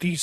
30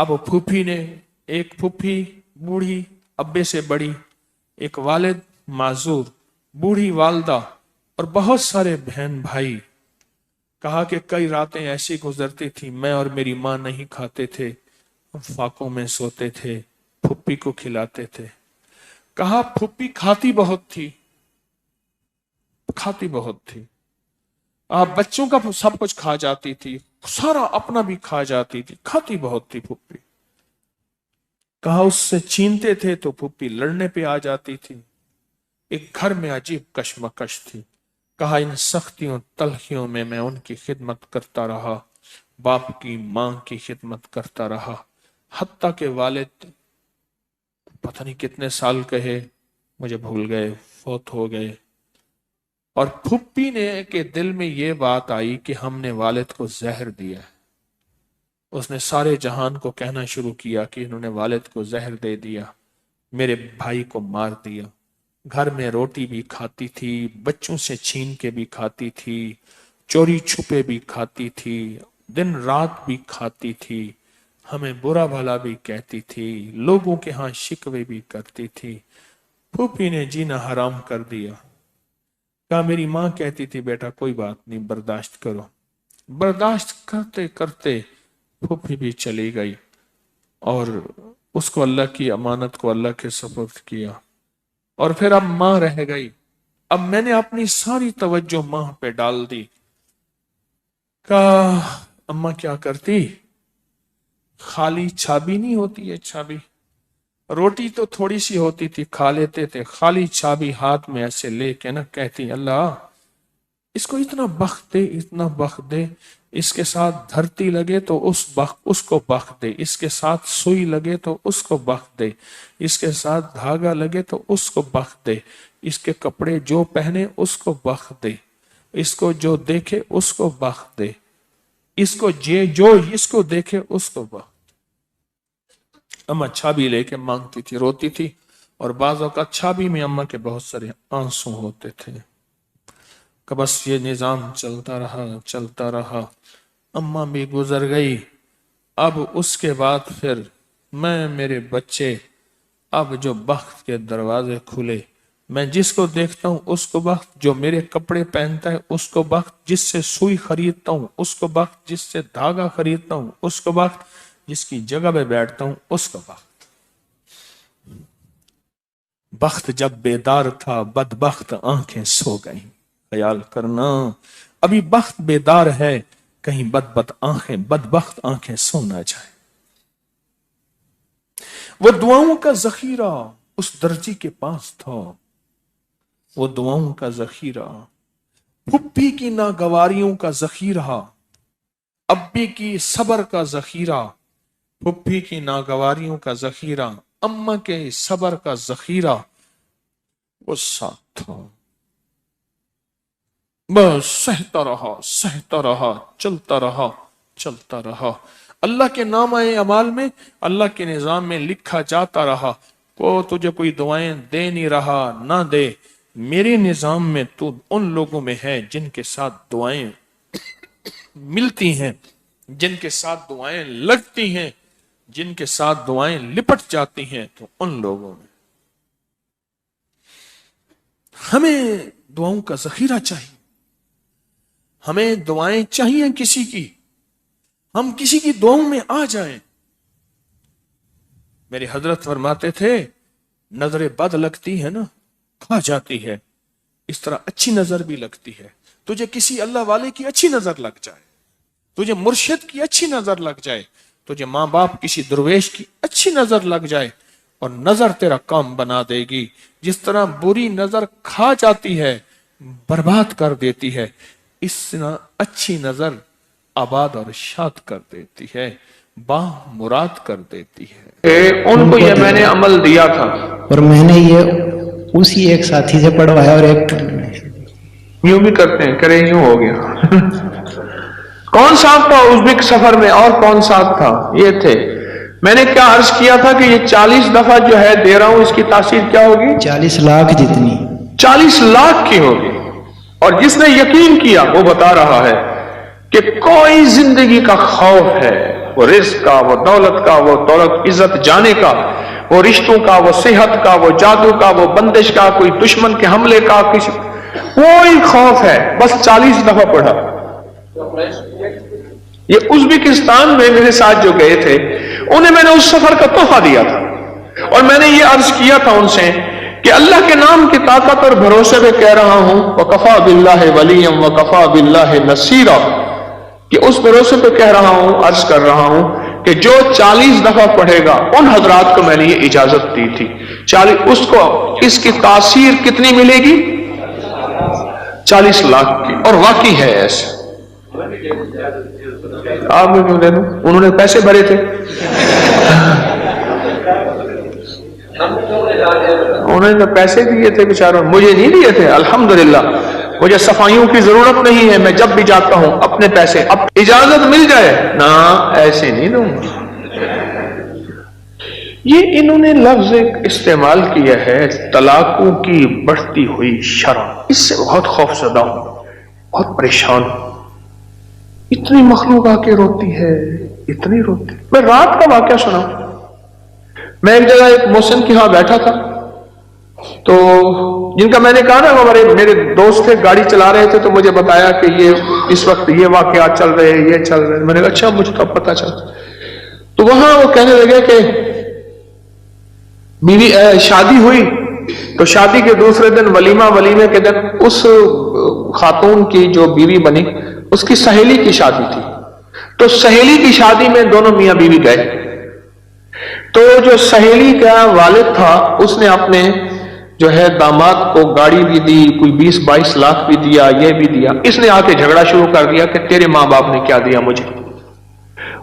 اب پھوپھی نے، ایک پھوپھی بوڑھی ابے سے بڑی، ایک والد معذور، بوڑھی والدہ اور بہت سارے بہن بھائی، کہا کہ کئی راتیں ایسی گزرتی تھی میں اور میری ماں نہیں کھاتے تھے، ہم فاقوں میں سوتے تھے، پھوپھی کو کھلاتے تھے۔ کہا پھوپھی کھاتی بہت تھی، کھاتی بہت تھی، آپ بچوں کا سب کچھ کھا جاتی تھی، سارا اپنا بھی کھا جاتی تھی، کھاتی بہت تھی پھوپھی۔ کہا اس سے چھینتے تھے تو پھوپھی لڑنے پہ آ جاتی تھی، ایک گھر میں عجیب کشمکش تھی۔ کہا ان سختیوں تلخیوں میں میں ان کی خدمت کرتا رہا، باپ کی ماں کی خدمت کرتا رہا، حتیٰ کہ والد پتہ نہیں کتنے سال کہے مجھے بھول گئے، فوت ہو گئے۔ اور پھوپھی نے کے دل میں یہ بات آئی کہ ہم نے والد کو زہر دیا ہے۔ اس نے سارے جہان کو کہنا شروع کیا کہ انہوں نے والد کو زہر دے دیا، میرے بھائی کو مار دیا۔ گھر میں روٹی بھی کھاتی تھی، بچوں سے چھین کے بھی کھاتی تھی، چوری چھپے بھی کھاتی تھی، دن رات بھی کھاتی تھی، ہمیں برا بھلا بھی کہتی تھی، لوگوں کے ہاں شکوے بھی کرتی تھی۔ پھوپھی نے جینا حرام کر دیا۔ کہا میری ماں کہتی تھی بیٹا کوئی بات نہیں، برداشت کرو۔ برداشت کرتے کرتے پھوپھی بھی چلی گئی اور اس کو اللہ کی امانت کو اللہ کے سپرد کیا، اور پھر اب ماں رہ گئی۔ اب میں نے اپنی ساری توجہ ماں پہ ڈال دی۔ کہا اماں کیا کرتی، خالی چھابی نہیں ہوتی ہے، چھابی روٹی تو تھوڑی سی ہوتی تھی کھا لیتے تھے، خالی چھابی ہاتھ میں ایسے لے کے نا کہتی اللہ اس کو اتنا بخت دے، اتنا بخت دے، اس کے ساتھ دھرتی لگے تو اس کو بخت دے، اس کے ساتھ سوئی لگے تو اس کو بخت دے، اس کے ساتھ دھاگا لگے تو اس کو بخت دے، اس کے کپڑے جو پہنے اس کو بخت دے، اس کو جو دیکھے اس کو بخت دے، اس کو جو اس کو دیکھے اس کو بخت۔ اماں چھابی لے کے مانگتی تھی، روتی تھی، اور بعض اوقات چھابی میں اماں کے بہت سارے آنسو ہوتے تھے۔ کہ بس یہ نظام چلتا رہا چلتا رہا، اماں بھی گزر گئی۔ اب اس کے بعد پھر میں، میرے بچے، اب جو بخت کے دروازے کھلے، میں جس کو دیکھتا ہوں اس کو بخت، جو میرے کپڑے پہنتا ہے اس کو بخت، جس سے سوئی خریدتا ہوں اس کو بخت، جس سے دھاگا خریدتا ہوں اس کو بخت، جس کی جگہ پہ بیٹھتا ہوں اس کو بخت۔ بخت جب بیدار تھا بدبخت آنکھیں سو گئیں۔ خیال کرنا ابھی بخت بیدار ہے، کہیں بدبخت آنکھیں سو نہ جائے۔ وہ دعاؤں کا ذخیرہ اس درجی کے پاس تھا، وہ دعاؤں کا ذخیرہ، پھپھی کی ناگواریوں کا ذخیرہ، ابی کی صبر کا ذخیرہ، پھپھی کی ناگواریوں کا ذخیرہ، اماں کے صبر کا ذخیرہ وہ ساتھ تھا۔ بس سہتا رہا، چلتا رہا، اللہ کے نامہ اعمال میں، اللہ کے نظام میں لکھا جاتا رہا۔ کو تجھے کوئی دعائیں دے نہیں رہا، نہ دے، میرے نظام میں تو ان لوگوں میں ہے جن کے ساتھ دعائیں ملتی ہیں، جن کے ساتھ دعائیں لگتی ہیں، جن کے ساتھ دعائیں لپٹ جاتی ہیں، تو ان لوگوں میں ہمیں دعاؤں کا ذخیرہ چاہیے، ہمیں دعائیں چاہیے کسی کی، ہم کسی کی دعاؤں میں آ جائیں۔ میرے حضرت فرماتے تھے نظر بد لگتی ہے نا کھا جاتی ہے، اس طرح اچھی نظر بھی لگتی ہے۔ تجھے کسی اللہ والے کی اچھی نظر لگ جائے، تجھے مرشد کی اچھی نظر لگ جائے، تجھے ماں باپ کسی درویش کی اچھی نظر لگ جائے، اور نظر تیرا کام بنا دے گی۔ جس طرح بری نظر کھا جاتی ہے، برباد کر دیتی ہے، اس طرح اچھی نظر آباد اور شاد کر دیتی ہے، با مراد کر دیتی ہے۔ ان کو یہ میں نے عمل دیا تھا، اور میں نے یہ اسی ایک ساتھی سے پڑھوایا، اور ایک یوں بھی کرتے ہیں، کرے یوں ہو گیا۔ کون ساتھ تھا ازبک سفر میں، اور کون ساتھ تھا؟ یہ تھے۔ میں نے کیا عرض کیا تھا کہ یہ 40 دفعہ جو ہے دے رہا ہوں، اس کی تاثیر کیا ہوگی؟ 40 لاکھ جتنی، 40 لاکھ کی ہوگی۔ اور جس نے یقین کیا وہ بتا رہا ہے کہ کوئی زندگی کا خوف ہے وہ رزق کا، وہ دولت کا، وہ دولت عزت جانے کا، وہ رشتوں کا، وہ صحت کا، وہ جادو کا، وہ بندش کا، کوئی دشمن کے حملے کا، کسی کوئی خوف ہے. بس 40 دفعہ پڑھا. یہ ازبکستان میں میرے ساتھ جو گئے تھے انہیں میں نے اس سفر کا تحفہ دیا تھا، اور میں نے یہ عرض کیا تھا ان سے کہ اللہ کے نام کی طاقت اور بھروسے پہ کہہ رہا ہوں وَكَفَى بِاللَّهِ وَلِيًّا وَكَفَى بِاللَّهِ نَصِيرًا، کہ اس بھروسے پہ کہہ رہا ہوں، عرض کر رہا ہوں کہ جو 40 دفعہ پڑھے گا، ان حضرات کو میں نے یہ اجازت دی تھی 40، اس کو اس کی تاثیر کتنی ملے گی؟ 40 لاکھ کی. اور واقعی ہے ایسے. آپ میں کیوں دے دوں؟ انہوں نے پیسے بھرے تھے، انہوں نے پیسے دیے تھے بیچاروں، مجھے نہیں دیے تھے. الحمدللہ مجھے صفائیوں کی ضرورت نہیں ہے، میں جب بھی جاتا ہوں اپنے پیسے، اب اجازت مل جائے نا ایسے نہیں دوں گا. یہ انہوں نے لفظ ایک استعمال کیا ہے طلاقوں کی بڑھتی ہوئی شرح. اس سے بہت خوف زدہ ہوں، بہت پریشان ہوں. اتنی مخلوق آ کے روتی ہے، اتنی روتی. میں رات کا واقعہ سنا. میں ایک جگہ ایک محسن کے ہاں بیٹھا تھا، تو جن کا میں نے کہا نا وہ میرے دوست تھے، گاڑی چلا رہے تھے، تو مجھے بتایا کہ یہ اس وقت یہ واقعات چل رہے ہیں، یہ چل رہے ہیں. میں نے کہا اچھا، مجھے تو پتا چلا. تو وہاں وہ کہنے لگے کہ بیوی شادی ہوئی تو شادی کے دوسرے دن ولیمے کے دن اس خاتون کی جو بیوی بنی اس کی سہیلی کی شادی تھی. تو سہیلی کی شادی میں دونوں میاں بیوی گئے. تو جو سہیلی کا والد تھا اس نے اپنے جو ہے داماد کو گاڑی بھی دی، کوئی 20-22 لاکھ بھی دیا، یہ بھی دیا. اس نے آ کے جھگڑا شروع کر دیا کہ تیرے ماں باپ نے کیا دیا مجھے،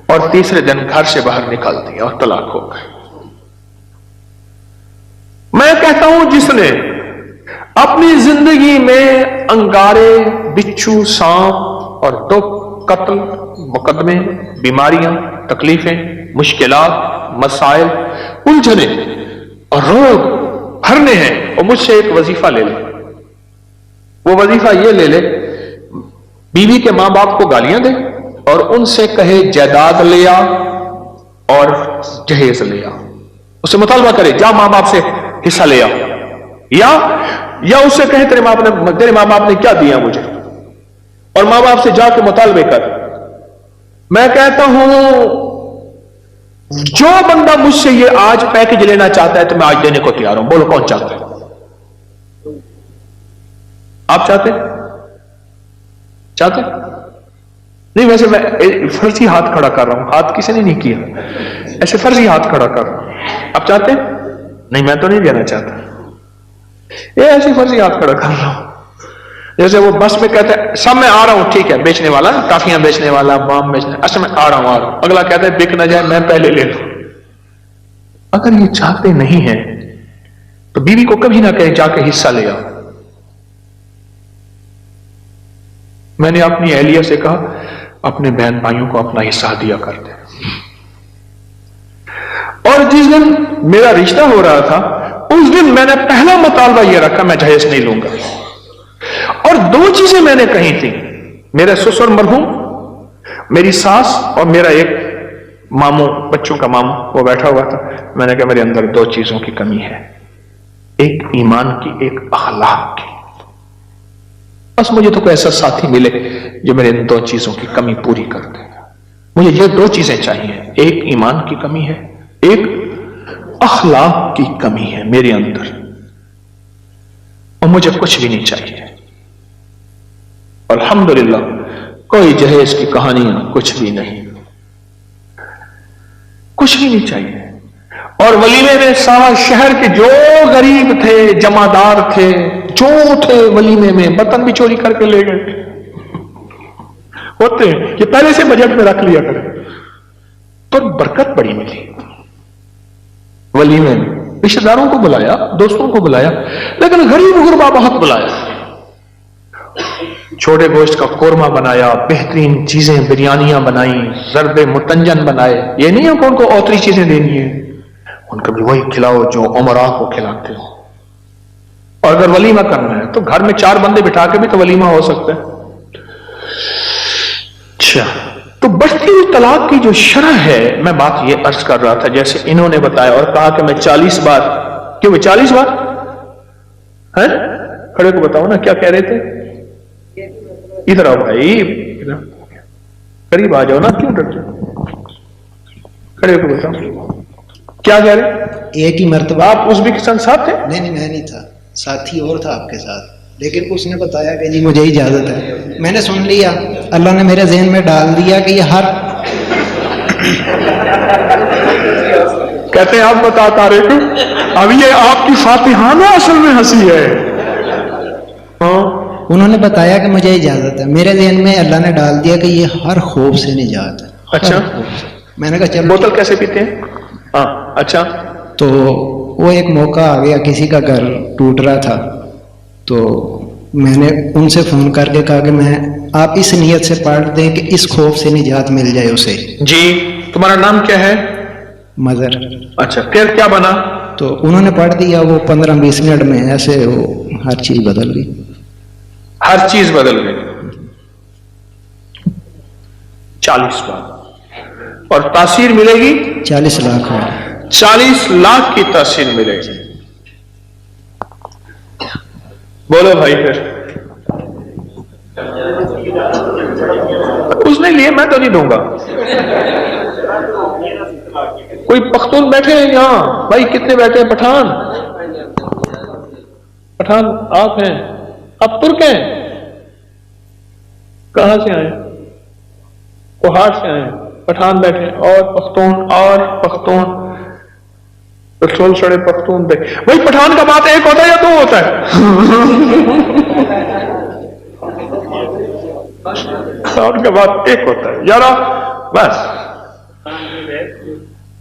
اور تیسرے دن گھر سے باہر نکال دیا اور طلاق ہو گئے. میں کہتا ہوں جس نے اپنی زندگی میں انگارے، بچھو، سانپ اور دکھ، قتل، مقدمے، بیماریاں، تکلیفیں، مشکلات، مسائل، الجھنے اور روگ بھرنے ہیں، اور مجھ سے ایک وظیفہ لے لے. وہ وظیفہ یہ لے لے بیوی کے ماں باپ کو گالیاں دے اور ان سے کہے جائیداد لے آ اور جہیز لے آ. اس سے مطالبہ کرے جا ماں باپ سے حصہ لے آ، یا اس سے کہے تیرے ماں باپ نے کیا دیا مجھے، اور ماں باپ سے جا کے مطالبے کر. میں کہتا ہوں جو بندہ مجھ سے یہ آج پیکج لینا چاہتا ہے تو میں آج دینے کو تیار ہوں. بولو کون چاہتا ہے؟ آپ چاہتے نہیں؟ ویسے میں فرضی ہاتھ کھڑا کر رہا ہوں، ہاتھ کسی نے نہیں کیا، ایسے فرضی ہاتھ کھڑا کر رہا ہوں. آپ چاہتے ہیں؟ نہیں، میں تو نہیں دینا چاہتا. یہ ایسی فرضی ہاتھ کھڑا کر رہا ہوں جیسے وہ بس میں کہتے ہیں سب میں آ رہا ہوں، ٹھیک ہے، بیچنے والا، کافیاں بیچنے والا، بام بیچنے، اچھا میں آ رہا ہوں. اگلا کہتا ہے بک نہ جائے میں پہلے لے لوں. اگر یہ چاہتے نہیں ہیں تو بیوی کو کبھی نہ کہیں جا کے حصہ لے آؤ. میں نے اپنی اہلیہ سے کہا اپنے بہن بھائیوں کو اپنا حصہ دیا کرتے. اور جس دن میرا رشتہ ہو رہا تھا اس دن میں نے پہلا مطالبہ یہ رکھا میں جہیز نہیں لوں گا. اور 2 چیزیں میں نے کہی تھی. میرے سسر مرحوم، میری ساس اور میرا ایک ماموں، بچوں کا ماموں، وہ بیٹھا ہوا تھا. میں نے کہا میرے اندر 2 چیزوں کی کمی ہے، ایک ایمان کی، ایک اخلاق کی. بس مجھے تو کوئی ایسا ساتھی ملے جو میرے ان 2 چیزوں کی کمی پوری کر دے. مجھے یہ 2 چیزیں چاہیے، ایک ایمان کی کمی ہے، ایک اخلاق کی کمی ہے میرے اندر، اور مجھے کچھ بھی نہیں چاہیے. الحمدللہ کوئی جہیز کی کہانیاں کچھ بھی نہیں، کچھ بھی نہیں چاہیے. اور ولیمے میں سارا شہر کے جو غریب تھے، جمعدار تھے، جو تھے ولیمے میں، برتن بھی چوری کر کے لے گئے ہوتے ہیں. یہ پہلے سے بجٹ میں رکھ لیا کرے تو برکت بڑی ملی. ولیمے میں رشتہ داروں کو بلایا، دوستوں کو بلایا، لیکن غریب غربا بہت بلایا. چھوٹے گوشت کا قورمہ بنایا، بہترین چیزیں، بریانیاں بنائیں، ضرب متنجن بنائے. یہ نہیں ہے کہ ان کو اوتری چیزیں دینی ہیں، ان کو بھی وہی کھلاؤ جو عمراء کو کھلاتے ہو. اور اگر ولیمہ کرنا ہے تو گھر میں 4 بندے بٹھا کے بھی تو ولیمہ ہو سکتا ہے. اچھا تو بڑھتی ہوئی طلاق کی جو شرح ہے، میں بات یہ عرض کر رہا تھا، جیسے انہوں نے بتایا اور کہا کہ میں 40 بار، کیوں میں 40 بار ہے؟ کھڑے کو بتاؤ نا کیا کہہ رہے تھے؟ ادھر آؤ بھائی، قریب آ جاؤ نا، کیوں ڈرتے؟ کھڑے کو بتاؤ کیا کہہ رہے؟ ایک ہی مرتبہ آپ ازبکستان ساتھ تھے؟ نہیں میں نہیں تھا، ساتھی اور تھا آپ کے ساتھ، لیکن اس نے بتایا کہ جی مجھے اجازت ہے، میں نے سن لیا، اللہ نے میرے ذہن میں ڈال دیا کہ یہ ہر کہتے ہیں آپ بتا طارق، اب یہ آپ کی فاتحانہ اصل میں ہنسی ہے۔ ہاں انہوں نے بتایا کہ مجھے اجازت ہے، میرے ذہن میں اللہ نے ڈال دیا کہ یہ ہر خوف سے نجات ہے۔ اچھا، ہر خوف سے۔ میں نے کہا چلو بوتل کیسے پیتے ہیں؟ ہاں اچھا، تو وہ ایک موقع آ گیا، کسی کا گھر ٹوٹ رہا تھا، تو میں نے ان سے فون کر کے کہا کہ آپ اس نیت سے پڑھ دیں کہ اس خوف سے نجات مل جائے اسے۔ جی تمہارا نام کیا ہے؟ مظہر۔ اچھا، پھر کیا بنا؟ تو انہوں نے پڑھ دیا، وہ 15-20 منٹ میں ایسے وہ ہر چیز بدل گئی۔ ہر چیز بدل گئی 40 بار، اور تاثیر ملے گی 40 لاکھ ہو۔ 40 لاکھ کی تاثیر ملے گی۔ بولو بھائی، پھر اس نے لیے، میں تو نہیں دوں گا۔ کوئی پختون بیٹھے ہیں یہاں بھائی؟ کتنے بیٹھے ہیں؟ پٹھان آپ ہیں؟ آپ ترک ہیں؟ کہاں سے آئے؟ کوہاٹ سے آئے؟ پٹھان بیٹھے اور پختون پٹرول سڑے پختون پہ بھائی، پٹھان کا بات ایک ہوتا ہے یا دو ہوتا ہے؟ پٹھان کا بات ایک ہوتا ہے یارا، بس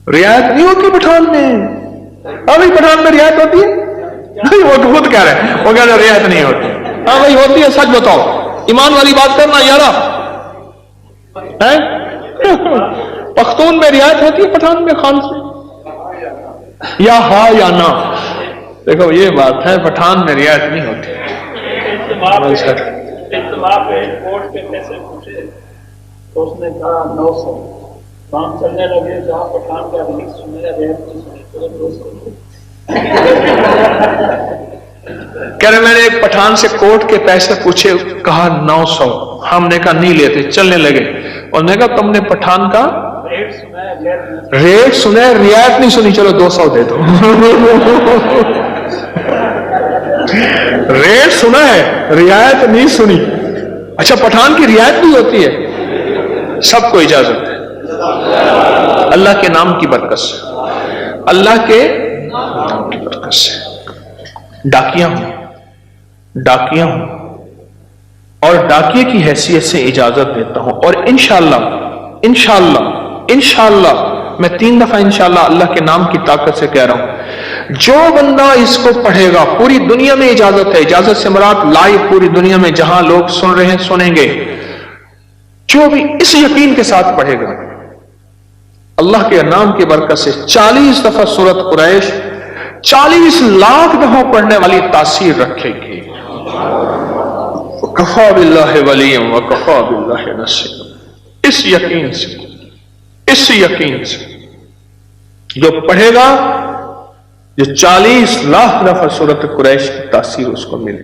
رعایت نہیں ہوتی پٹھان میں۔ ہاں بھائی، پٹھان میں رعایت ہوتی ہے؟ نہیں، وہ خود کہہ رہے ہیں، وہ کہہ رہے رعایت نہیں ہوتی۔ ہاں بھائی ہوتی ہے، سچ بتاؤ، ایمان والی بات کرنا یارا۔ پختون میں رعایت ہوتی ہے، پٹھان میں خان سے؟ یا ہاں یا نہ؟ دیکھو یہ بات ہے، پٹھان میں رعایت نہیں ہوتی۔ اجتماع پہ کوٹ کے پیسے پوچھے تو اس نے کہا 900، کام چلنے لگے، جہاں پٹھان کا ریلیز سنے ریت نہیں سنے تو 200۔ کہہ رہے میں نے ایک پٹھان سے کوٹ کے پیسے پوچھے، کہا 900، ہم نے کہا نہیں لیتے، چلنے لگے، اور نے کہا تم نے پٹھان کا ریٹ سنا ہے، رعایت نہیں سنی، چلو 200 دے دو۔ ریٹ سنا ہے، رعایت نہیں سنی۔ اچھا، پٹھان کی رعایت بھی ہوتی ہے؟ سب کو اجازت ہے، اللہ کے نام کی برکت سے، اللہ کے نام کی برکت سے۔ ڈاکیاں ہوں اور ڈاکیے کی حیثیت سے اجازت دیتا ہوں، اور انشاءاللہ میں 3 دفعہ انشاءاللہ اللہ کے نام کی طاقت سے کہہ رہا ہوں، جو بندہ اس کو پڑھے گا، پوری دنیا میں اجازت ہے، اجازت سے مراد لائیو پوری دنیا میں جہاں لوگ سن رہے ہیں سنیں گے، جو بھی اس یقین کے ساتھ پڑھے گا، اللہ کے نام کی برکت سے 40 دفعہ سورۃ قریش 40 لاکھ دفعہ پڑھنے والی تاثیر رکھے گی۔ وَكَفَى بِاللَّهِ وَلِيًّا وَكَفَى بِاللَّهِ نَصِيرًا۔ اس یقین سے جو پڑھے گا، جو 40 لاکھ دفعہ سورۃ قریش کی تاثیر اس کو ملے۔